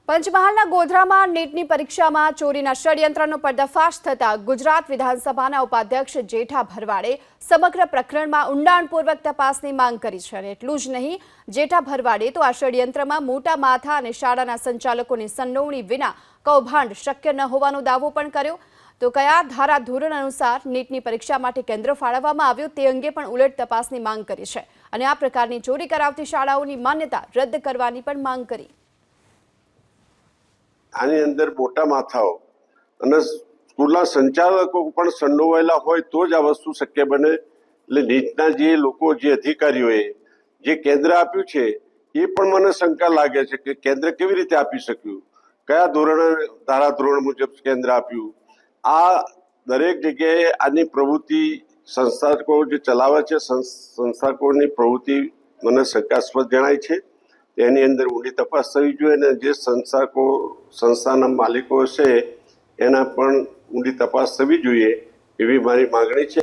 પંચમહાલના ગોધરામાં નીટની પરીક્ષામાં ચોરીના ષડયંત્રનો પર્દાફાશ થતા ગુજરાત વિધાનસભાના ઉપાધ્યક્ષ જેઠા ભરવાડે સમગ્ર પ્રકરણમાં ઊંડાણપૂર્વક તપાસની માંગ કરી છે. અને એટલું જ નહીં, જેઠા ભરવાડે તો આ ષડયંત્રમાં મોટા માથા અને શાળાના સંચાલકોની સંડોવણી વિના કૌભાંડ શક્ય ન હોવાનો દાવો પણ કર્યો. તો કયા ધારાધોરણ અનુસાર નીટની પરીક્ષા માટે કેન્દ્ર ફાળવવામાં આવ્યું તે અંગે પણ ઉલટ તપાસની માંગ કરી છે. અને આ પ્રકારની ચોરી કરાવતી શાળાઓની માન્યતા રદ કરવાની પણ માંગ કરી. આની અંદર મોટા માથાઓ અને સ્કૂલના સંચાલકો પણ સંડોવાયેલા હોય તો જ આ વસ્તુ શક્ય બને. એટલે નીટના જે લોકો, જે અધિકારીઓએ જે કેન્દ્ર આપ્યું છે એ પણ મને શંકા લાગે છે કે કેન્દ્ર કેવી રીતે આપી શક્યું, કયા ધારાધોરણ મુજબ કેન્દ્ર આપ્યું. આ દરેક જગ્યાએ આની પ્રવૃત્તિ સંસ્થાકો જે ચલાવે છે, સંસ્થાકોની પ્રવૃત્તિ મને શંકાસ્પદ જણાય છે. એની અંદર ઊંડી તપાસ થવી જોઈએ અને જે સંસ્થાના માલિકો છે એના પણ ઊંડી તપાસ થવી જોઈએ એવી મારી માગણી છે.